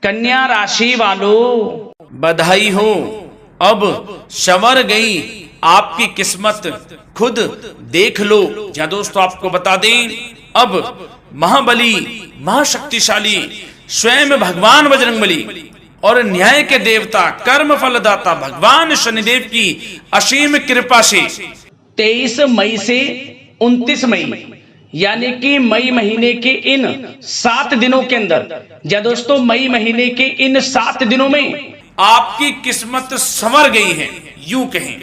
कन्या राशि वालों बधाई हो, अब संवर गई आपकी किस्मत, खुद देख लो। या दोस्तों आपको बता दें, अब महाबली महाशक्तिशाली स्वयं भगवान बजरंगबली और न्याय के देवता कर्म फलदाता भगवान शनिदेव की असीम कृपा से 23 मई से 29 मई यानी कि मई महीने के इन 7 दिनों के अंदर, या दोस्तों मई महीने के इन 7 दिनों में आपकी किस्मत संवर गई है। यूं कहें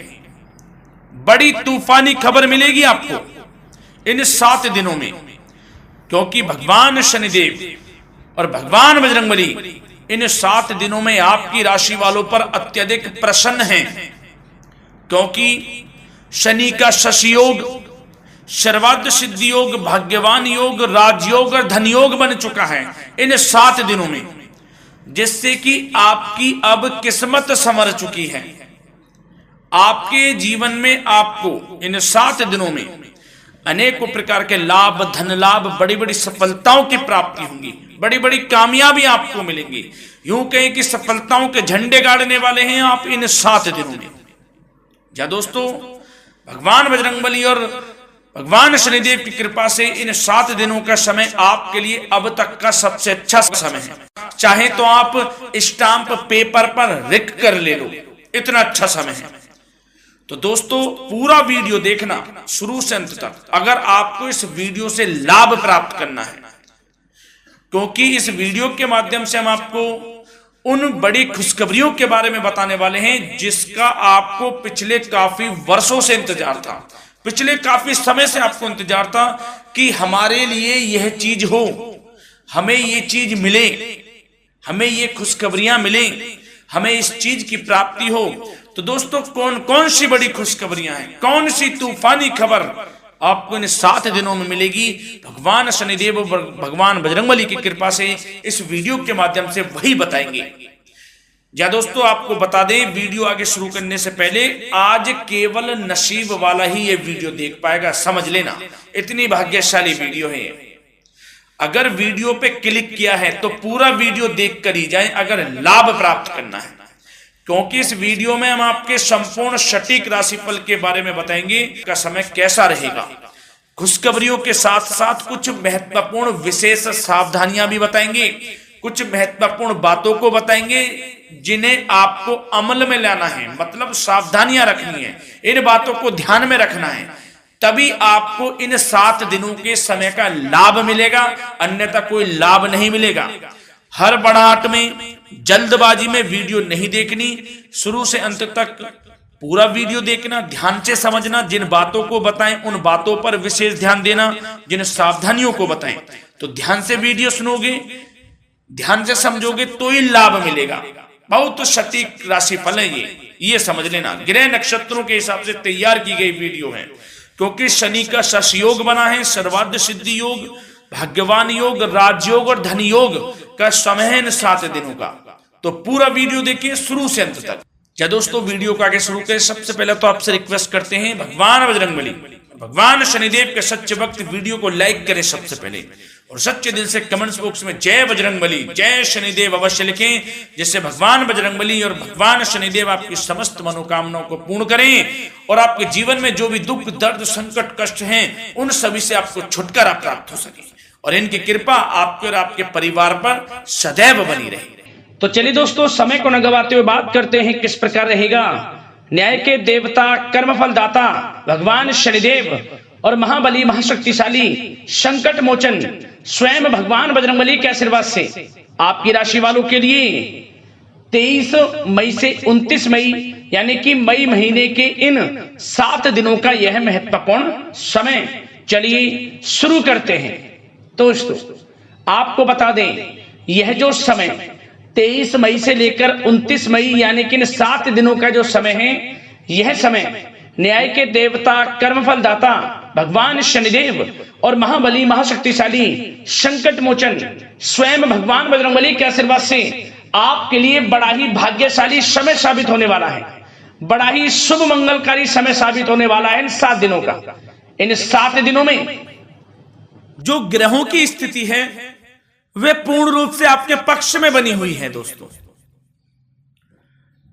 बड़ी तूफानी खबर मिलेगी आपको इन 7 दिनों में, क्योंकि भगवान शनिदेव और भगवान बजरंगबली इन 7 दिनों में आपकी राशि वालों पर अत्यधिक प्रसन्न हैं, क्योंकि शनि का शशि योग, सर्वार्थ सिद्धि योग, भाग्यवान योग, राजयोग और धन योग बन चुका है इन 7 दिनों में, जिससे कि आपकी अब किस्मत संवर चुकी है। आपके जीवन में आपको इन 7 दिनों में अनेकों प्रकार के लाभ, धन लाभ, बड़ी बड़ी सफलताओं की प्राप्ति होंगी, बड़ी बड़ी कामयाबी आपको मिलेंगी। यूं कहें कि सफलताओं के झंडे गाड़ने वाले हैं आप इन 7 दिनों में। या दोस्तों भगवान बजरंगबली और भगवान शनिदेव की कृपा से इन 7 दिनों का समय आपके लिए अब तक का सबसे अच्छा समय है। चाहे तो आप स्टाम्प पेपर पर लिख कर ले लो, इतना अच्छा समय है। तो दोस्तों पूरा वीडियो देखना शुरू से अंत तक, अगर आपको इस वीडियो से लाभ प्राप्त करना है, क्योंकि इस वीडियो के माध्यम से हम आपको उन बड़ी खुशखबरियों के बारे में बताने वाले हैं जिसका आपको पिछले काफी वर्षों से इंतजार था, पिछले काफी समय से आपको इंतजार था कि हमारे लिए यह चीज हो, हमें ये चीज मिले, हमें ये खुशखबरियां मिले, हमें इस चीज की प्राप्ति हो। तो दोस्तों कौन कौन सी बड़ी खुशखबरियां हैं, कौन सी तूफानी खबर आपको इन 7 दिनों में मिलेगी, भगवान शनिदेव और भगवान बजरंगबली की कृपा से इस वीडियो के माध्यम से वही बताएंगे। या दोस्तों आपको बता दें, वीडियो आगे शुरू करने से पहले आज केवल नसीब वाला ही ये वीडियो देख पाएगा, समझ लेना, इतनी भाग्यशाली वीडियो है। अगर वीडियो पे क्लिक किया है तो पूरा वीडियो देख कर ही जाए अगर लाभ प्राप्त करना है, क्योंकि इस वीडियो में हम आपके संपूर्ण सटीक राशिफल के बारे में बताएंगे का समय कैसा रहेगा। खुशखबरियों के साथ साथ कुछ महत्वपूर्ण विशेष सावधानियां भी बताएंगे, कुछ महत्वपूर्ण बातों को बताएंगे जिन्हें आपको अमल में लाना है, मतलब सावधानियां रखनी है, इन बातों को ध्यान में रखना है, तभी आपको इन 7 दिनों के समय का लाभ मिलेगा, अन्यथा कोई लाभ नहीं मिलेगा। हर बढ़ाहट में, जल्दबाजी में वीडियो नहीं देखनी, शुरू से अंत तक पूरा वीडियो देखना, ध्यान से समझना, जिन बातों को बताएं उन बातों पर विशेष ध्यान देना, जिन सावधानियों को बताएं तो ध्यान से वीडियो सुनोगे, ध्यान से समझोगे तो ही लाभ मिलेगा। बहुत सटीक राशिफल है ये समझ लेना, ग्रह नक्षत्रों के हिसाब से तैयार की गई वीडियो है, क्योंकि शनि का शशि योग बना है, सर्वार्थ सिद्धि योग, भाग्यवान योग, राजयोग और धन योग का समय है इन 7 दिनों का। तो पूरा वीडियो देखिए शुरू से अंत तक। या दोस्तों वीडियो को आगे शुरू करें, सबसे पहले तो आपसे रिक्वेस्ट करते हैं, भगवान बजरंगबली भगवान शनिदेव के सच्चे भक्त वीडियो को लाइक करें सबसे पहले, और सच्चे दिल से कमेंट्स बॉक्स में जय बजरंगबली जय शनिदेव अवश्य लिखें, जिससे भगवान बजरंगबली और भगवान शनिदेव आपकी समस्त मनोकामनाओं को पूर्ण करें और आपके जीवन में जो भी दुख, दर्द, संकट, कष्ट हैं उन सभी से आपको छुटकारा प्राप्त हो सके और इनकी कृपा आपके और आपके परिवार पर सदैव बनी रहे। तो चलिए दोस्तों समय को न गवाते हुए बात करते हैं किस प्रकार रहेगा न्याय के देवता, कर्मफल दाता भगवान शनिदेव और महाबली महाशक्तिशाली संकट मोचन स्वयं भगवान बजरंगबली के आशीर्वाद से आपकी राशि वालों के लिए 23 मई से 29 मई यानी कि मई महीने के इन 7 दिनों का यह महत्वपूर्ण समय। चलिए शुरू करते हैं। दोस्तों आपको बता दें, यह जो समय 23 मई से लेकर 29 मई यानी कि इन 7 दिनों का जो समय है, यह समय न्याय के देवता, कर्मफल दाता भगवान शनिदेव और महाबली महाशक्तिशाली संकट मोचन स्वयं भगवान बजरंगबली के आशीर्वाद से आपके लिए बड़ा ही भाग्यशाली समय साबित होने वाला है, बड़ा ही शुभ मंगलकारी समय साबित होने वाला है इन 7 दिनों का। इन 7 दिनों में जो ग्रहों की स्थिति है वे पूर्ण रूप से आपके पक्ष में बनी हुई है। दोस्तों,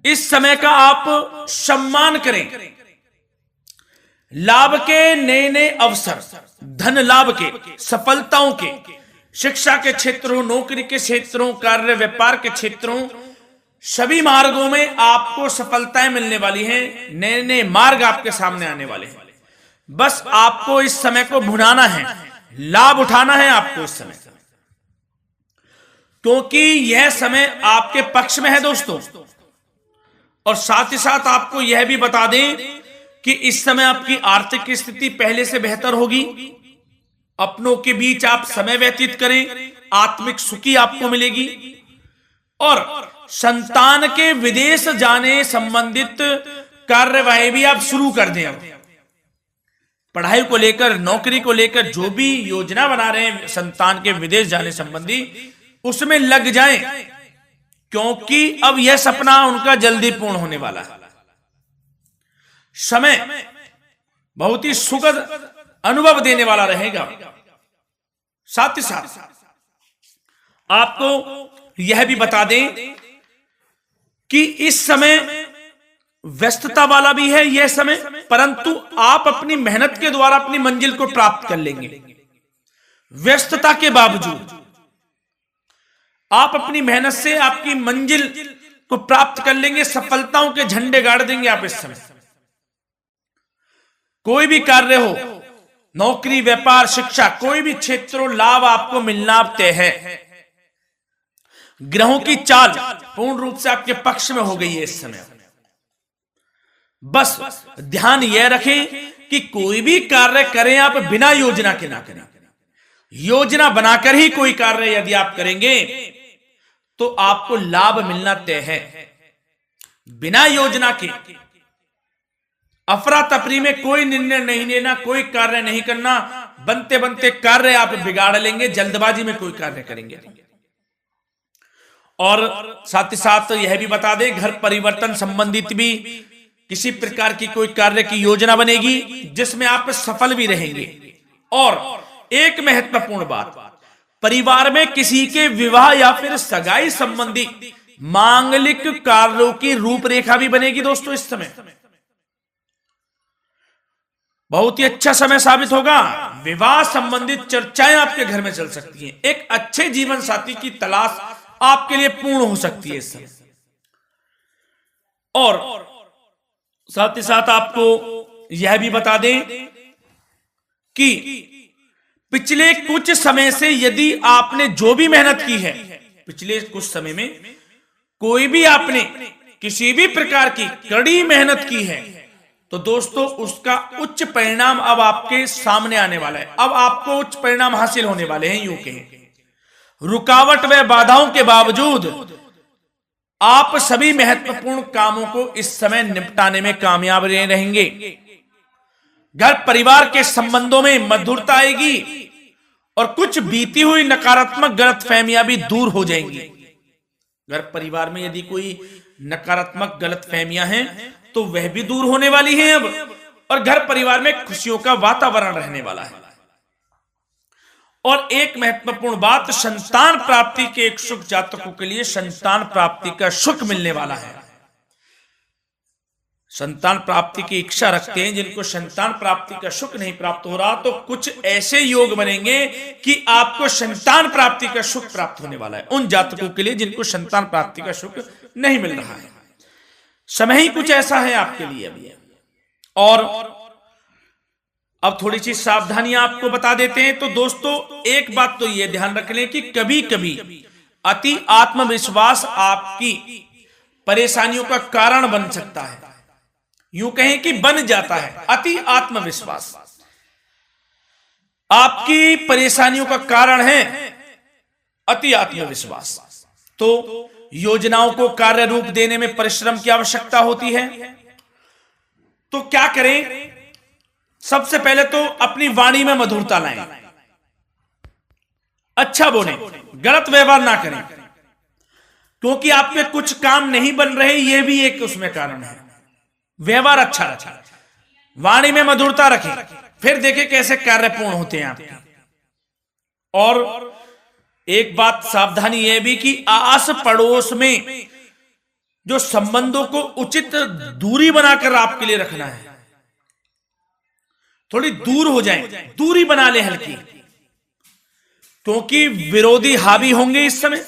इस समय का आप सम्मान करें। लाभ के नए नए अवसर, धन लाभ के, सफलताओं के, शिक्षा के क्षेत्रों, नौकरी के क्षेत्रों, कार्य व्यापार के क्षेत्रों, सभी मार्गों में आपको सफलताएं मिलने वाली हैं। नए नए मार्ग आपके सामने आने वाले हैं। बस आपको इस समय को भुनाना है, लाभ उठाना है आपको इस समय, क्योंकि यह समय आपके पक्ष में है दोस्तों। और साथ ही साथ आपको यह भी बता दें कि इस समय आपकी आर्थिक स्थिति पहले से बेहतर होगी। अपनों के बीच आप समय व्यतीत करें, आत्मिक सुखी आपको मिलेगी। और संतान के विदेश जाने संबंधित कार्यवाही भी आप शुरू कर दें। अब पढ़ाई को लेकर, नौकरी को लेकर जो भी योजना बना रहे हैं संतान के विदेश जाने संबंधी, उसमें लग जाएं, क्योंकि अब यह सपना उनका जल्दी पूर्ण होने वाला है। समय बहुत ही सुखद अनुभव देने वाला रहेगा। साथ ही साथ आपको यह भी बता दें कि इस समय व्यस्तता वाला भी है यह समय, परंतु आप अपनी मेहनत के द्वारा अपनी मंजिल को प्राप्त कर लेंगे। व्यस्तता के बावजूद आप अपनी मेहनत से आपकी मंजिल को प्राप्त कर लेंगे। सफलताओं के झंडे गाड़ देंगे आप इस समय। कोई भी कार्य हो, नौकरी, व्यापार, शिक्षा, कोई भी क्षेत्रों, लाभ आपको मिलना तय है। ग्रहों की चाल पूर्ण रूप से आपके पक्ष में हो गई है इस समय। बस ध्यान यह रखें कि कोई भी कार्य करें आप बिना योजना के ना करें। योजना बनाकर ही कोई कार्य यदि आप करेंगे तो आपको लाभ मिलना तय है। बिना योजना के अफरा तफरी में कोई निर्णय नहीं लेना, कोई कार्य नहीं करना। बनते बनते कार्य आप बिगाड़ लेंगे, जल्दबाजी में कोई कार्य करेंगे। और साथ ही साथ यह भी बता दें, घर परिवर्तन संबंधित भी किसी प्रकार की कोई कार्य की योजना बनेगी जिसमें आप सफल भी रहेंगे। और एक महत्वपूर्ण बात, परिवार में किसी के विवाह या फिर सगाई संबंधी मांगलिक कार्यों की रूपरेखा भी बनेगी दोस्तों। इस समय बहुत ही अच्छा समय साबित होगा। विवाह संबंधित चर्चाएं आपके घर में चल सकती हैं। एक अच्छे जीवन साथी की तलाश आपके लिए पूर्ण हो सकती है इस समय। और साथ ही साथ आपको यह भी बता दें कि पिछले कुछ समय से यदि आपने जो भी मेहनत की है, पिछले कुछ समय में कोई भी आपने किसी भी प्रकार की कड़ी मेहनत की है, तो दोस्तों उसका उच्च परिणाम अब आपके सामने आने वाला है। अब आपको उच्च परिणाम हासिल होने वाले हैं। यूं कहें, रुकावट व बाधाओं के बावजूद आप सभी महत्वपूर्ण कामों को इस समय निपटाने में कामयाब रहेंगे। घर परिवार के संबंधों में मधुरता आएगी और कुछ बीती हुई नकारात्मक गलतफहमियां भी दूर हो जाएंगी। घर परिवार में यदि कोई नकारात्मक गलतफहमियां हैं तो वह भी दूर होने वाली हैं अब, और घर परिवार में खुशियों का वातावरण रहने वाला है। और एक महत्वपूर्ण बात, संतान प्राप्ति के इच्छुक जातकों के लिए संतान प्राप्ति का सुख मिलने वाला है। संतान प्राप्ति की इच्छा रखते हैं, जिनको संतान प्राप्ति का सुख नहीं प्राप्त हो रहा, तो कुछ ऐसे योग बनेंगे कि आपको संतान प्राप्ति का सुख प्राप्त होने वाला है। उन जातकों के लिए जिनको संतान प्राप्ति का सुख नहीं मिल रहा है, समय ही कुछ ऐसा है आपके लिए अभी। और अब थोड़ी सी सावधानियां आपको बता देते हैं। तो दोस्तों, एक बात तो यह ध्यान रख लें कि कभी कभी अति आत्मविश्वास आपकी परेशानियों का कारण बन सकता है। यूं कहें कि बन जाता है। अति आत्मविश्वास आपकी परेशानियों का कारण है। अति आत्मविश्वास, तो योजनाओं को कार्य रूप देने में परिश्रम की आवश्यकता होती है। तो क्या करें? सबसे पहले तो अपनी वाणी में मधुरता लाएं, अच्छा बोलें, गलत व्यवहार ना करें, क्योंकि आपके कुछ काम नहीं बन रहे, यह भी एक उसमें कारण है। व्यवहार अच्छा रखें, वाणी में मधुरता रखें, फिर देखें कैसे कार्य पूर्ण होते हैं आपके। और एक बात सावधानी यह भी कि आस पड़ोस में जो संबंधों को उचित दूरी बनाकर आपके लिए रखना है, थोड़ी दूर हो जाए, दूरी बना ले हल्की, क्योंकि विरोधी हावी होंगे इस समय,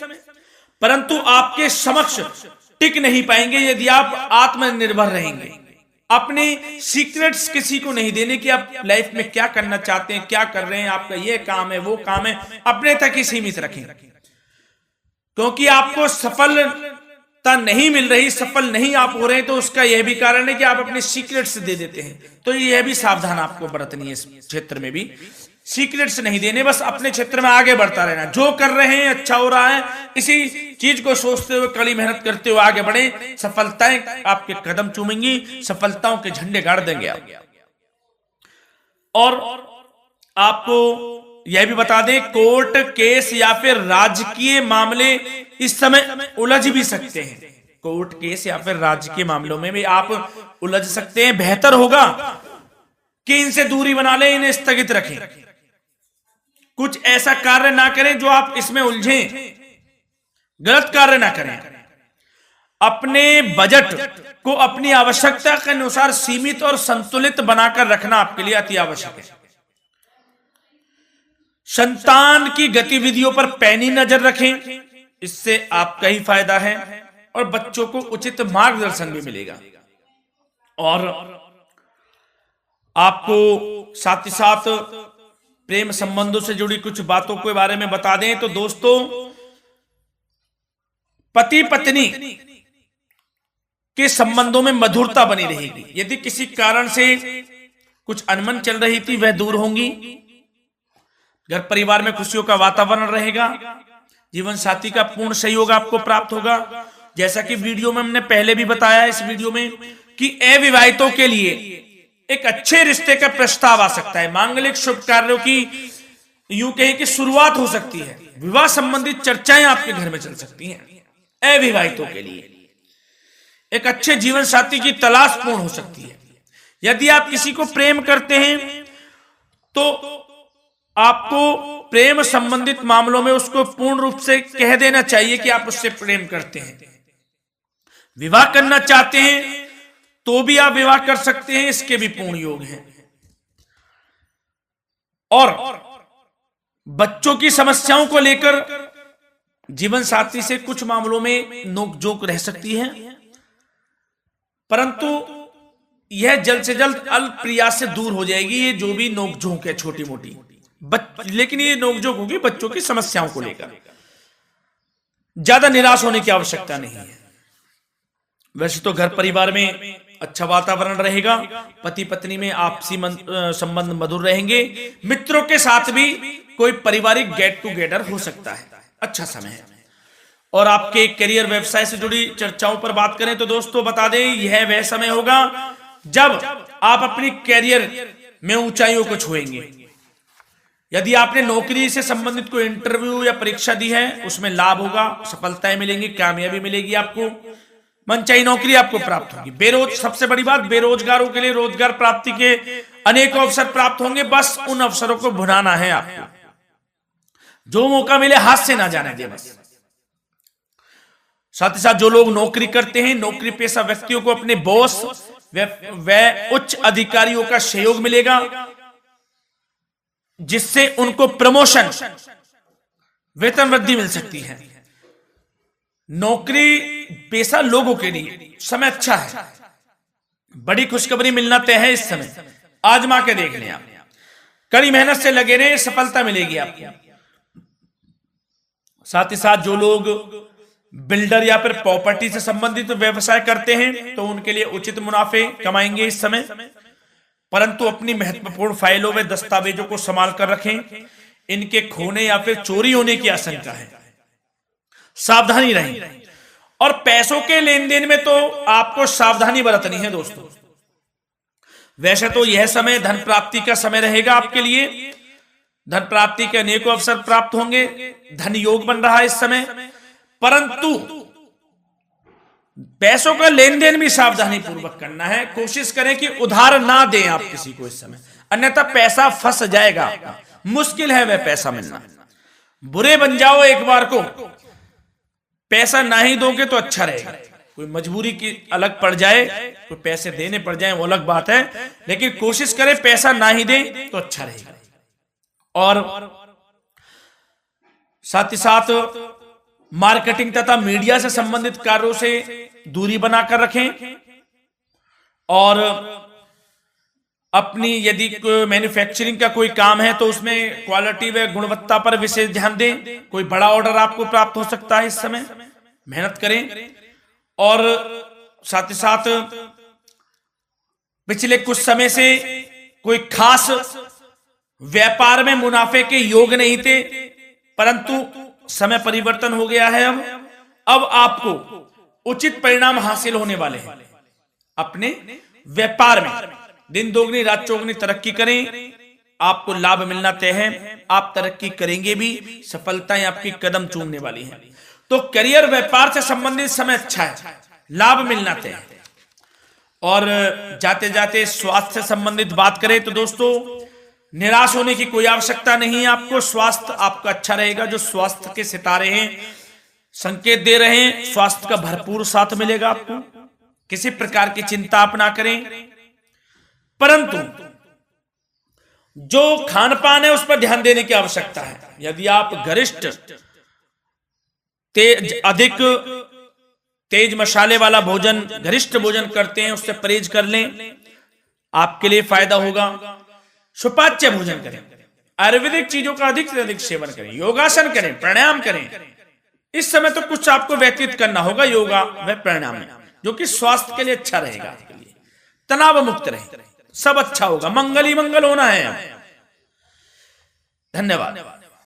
परंतु आपके समक्ष टिक नहीं पाएंगे यदि आप आत्मनिर्भर रहेंगे। अपने सीक्रेट्स किसी को नहीं देने कि आप लाइफ में क्या करना चाहते हैं, क्या कर रहे हैं, आपका ये काम है, वो काम है, अपने तक ही सीमित रखें, क्योंकि आपको सफलता नहीं मिल रही, सफल नहीं आप हो रहे हैं, तो उसका यह भी कारण है कि आप अपने सीक्रेट्स दे देते हैं। तो यह भी सावधान आपको बरतनी है, इस क्षेत्र में भी सीक्रेट्स नहीं देने, बस अपने क्षेत्र में आगे बढ़ता रहना, जो कर रहे हैं अच्छा हो रहा है, इसी चीज को सोचते हुए कड़ी मेहनत करते हुए आगे बढ़े, सफलताएं आपके कदम चूमेंगी, सफलताओं के झंडे गाड़ देंगे आप। और आपको यह भी बता दें, कोर्ट केस या फिर राजकीय मामले इस समय उलझ भी सकते हैं। कोर्ट केस या फिर राजकीय मामलों में भी आप उलझ सकते हैं। बेहतर होगा कि इनसे दूरी बना लें, इन्हें स्थगित रखें, कुछ ऐसा कार्य ना करें जो आप इसमें उलझें, गलत कार्य ना करें। अपने बजट को अपनी आवश्यकता के अनुसार सीमित और संतुलित बनाकर रखना आपके लिए अति आवश्यक है। संतान की गतिविधियों पर पैनी नजर रखें, इससे आपका ही फायदा है और बच्चों को उचित मार्गदर्शन भी मिलेगा। और आपको साथ ही साथ प्रेम संबंधों से जुड़ी कुछ बातों के बारे में बता दें तो दोस्तों, पति पत्नी के संबंधों में मधुरता बनी रहेगी। यदि किसी कारण से कुछ अनबन चल रही थी वह दूर होंगी, घर परिवार में खुशियों का वातावरण रहेगा, जीवन साथी का पूर्ण सहयोग आपको प्राप्त होगा। जैसा कि वीडियो में हमने पहले भी बताया इस वीडियो में कि अविवाहितों के लिए एक अच्छे रिश्ते का प्रस्ताव आ सकता है, मांगलिक शुभ कार्यों की यूं कहें कि शुरुआत हो सकती है, विवाह संबंधित चर्चाएं आपके घर में चल सकती हैं। अविवाहितों के लिए एक अच्छे जीवन साथी की तलाश पूर्ण हो सकती है। यदि आप किसी को प्रेम करते हैं तो आपको प्रेम संबंधित मामलों में उसको पूर्ण रूप से कह देना चाहिए कि आप उससे प्रेम करते हैं। विवाह करना चाहते हैं तो भी आप विवाह कर सकते हैं, इसके भी पूर्ण योग हैं। और बच्चों की समस्याओं को लेकर जीवन साथी से कुछ मामलों में नोकझोंक रह सकती है, परंतु यह जल्द से जल्द अल्प प्रयास से दूर हो जाएगी। ये जो भी नोकझोंक है छोटी मोटी, लेकिन ये नोकझोंक होगी बच्चों की समस्याओं को लेकर। ज्यादा निराश होने की आवश्यकता नहीं है। वैसे तो घर परिवार में अच्छा वातावरण रहेगा, पति पत्नी में आपसी संबंध मधुर रहेंगे, मित्रों के साथ भी कोई पारिवारिक गेट टुगेदर हो सकता है, अच्छा समय है। और आपके करियर व्यवसाय से जुड़ी चर्चाओं पर बात करें तो दोस्तों बता दें, यह वह समय होगा जब आप अपनी करियर में ऊंचाइयों को छुएंगे। यदि आपने नौकरी से संबंधित कोई इंटरव्यू या परीक्षा दी है, उसमें लाभ होगा, सफलताएं मिलेंगी, कामयाबी मिलेगी, आपको मनचाही नौकरी आपको प्राप्त होगी। सबसे बड़ी बात, बेरोजगारों के लिए रोजगार प्राप्ति के अनेक अवसर प्राप्त होंगे, बस उन अवसरों को भुनाना है आपको। जो मौका मिले हाथ से ना जाने दे बस। साथ ही साथ जो लोग नौकरी करते हैं, नौकरी पेशा व्यक्तियों को अपने बॉस व उच्च अधिकारियों का सहयोग मिलेगा, जिससे उनको प्रमोशन, वेतन वृद्धि मिल सकती है। नौकरी पेशा लोगों के लिए समय अच्छा है, बड़ी खुशखबरी मिलना तय है इस समय। आजमा के देख लें आप, कड़ी मेहनत से लगे रहे, सफलता मिलेगी आपको। साथ ही साथ जो लोग बिल्डर या फिर प्रॉपर्टी से संबंधित व्यवसाय करते हैं तो उनके लिए उचित मुनाफे कमाएंगे इस समय, परंतु अपनी महत्वपूर्ण फाइलों व दस्तावेजों को संभाल कर रखें, इनके खोने या फिर चोरी होने की आशंका है, सावधानी रहें। और पैसों के लेन देन में तो आपको सावधानी बरतनी है दोस्तों। वैसे तो यह समय धन प्राप्ति का समय रहेगा आपके लिए, धन प्राप्ति के अनेकों अवसर प्राप्त होंगे, धन योग बन रहा है इस समय, परंतु पैसों का लेन देन भी सावधानी पूर्वक करना है। कोशिश करें कि उधार ना दें आप किसी को इस समय, अन्यथा पैसा फंस जाएगा आपका, मुश्किल है वह पैसा मिलना। बुरे बन जाओ एक बार को, पैसा ना ही दोगे तो अच्छा रहेगा। कोई मजबूरी की अलग पड़ जाए, कोई पैसे देने पड़ जाए वो अलग बात है, लेकिन कोशिश करें पैसा ना ही दे तो अच्छा रहेगा। और साथ ही साथ मार्केटिंग तथा मीडिया से संबंधित कार्यों से दूरी बनाकर रखें। और अपनी यदि मैन्युफैक्चरिंग का कोई काम है तो उसमें क्वालिटी व गुणवत्ता पर विशेष ध्यान दें। कोई बड़ा ऑर्डर आपको प्राप्त हो सकता है इस समय, मेहनत करें। और साथ ही साथ पिछले कुछ समय से कोई खास व्यापार में मुनाफे के योग नहीं थे, परंतु समय परिवर्तन हो गया है। अब आपको उचित परिणाम हासिल होने वाले हैं। अपने व्यापार में दिन दोगुनी रात चौगुनी तरक्की करें, आपको लाभ मिलना तय है। आप तरक्की करेंगे भी, सफलताएं आपकी कदम चूमने वाली हैं। तो करियर व्यापार से संबंधित समय अच्छा है, लाभ मिलना तय है। और जाते जाते स्वास्थ्य से संबंधित बात करें तो दोस्तों, निराश होने की कोई आवश्यकता नहीं है आपको। स्वास्थ्य आपका अच्छा रहेगा। जो स्वास्थ्य के सितारे हैं संकेत दे रहे हैं, स्वास्थ्य का भरपूर साथ मिलेगा आपको। किसी प्रकार की चिंता आप ना करें, परंतु जो खान पान है उस पर ध्यान देने की आवश्यकता है। यदि आप गरिष्ठ अधिक तेज मसाले वाला भोजन, गरिष्ठ भोजन करते हैं, उससे परहेज कर लें, आपके लिए फायदा होगा। सुपाच्य भोजन करें, आयुर्वेदिक चीजों का अधिक से अधिक सेवन करें, योगासन करें, प्राणायाम करें। इस समय तो कुछ आपको व्यतीत करना होगा योगा व प्राणायाम में, जो कि स्वास्थ्य के लिए अच्छा रहेगा, आपके लिए तनाव मुक्त रहे, सब अच्छा होगा। मंगल ही मंगल होना है। धन्यवाद।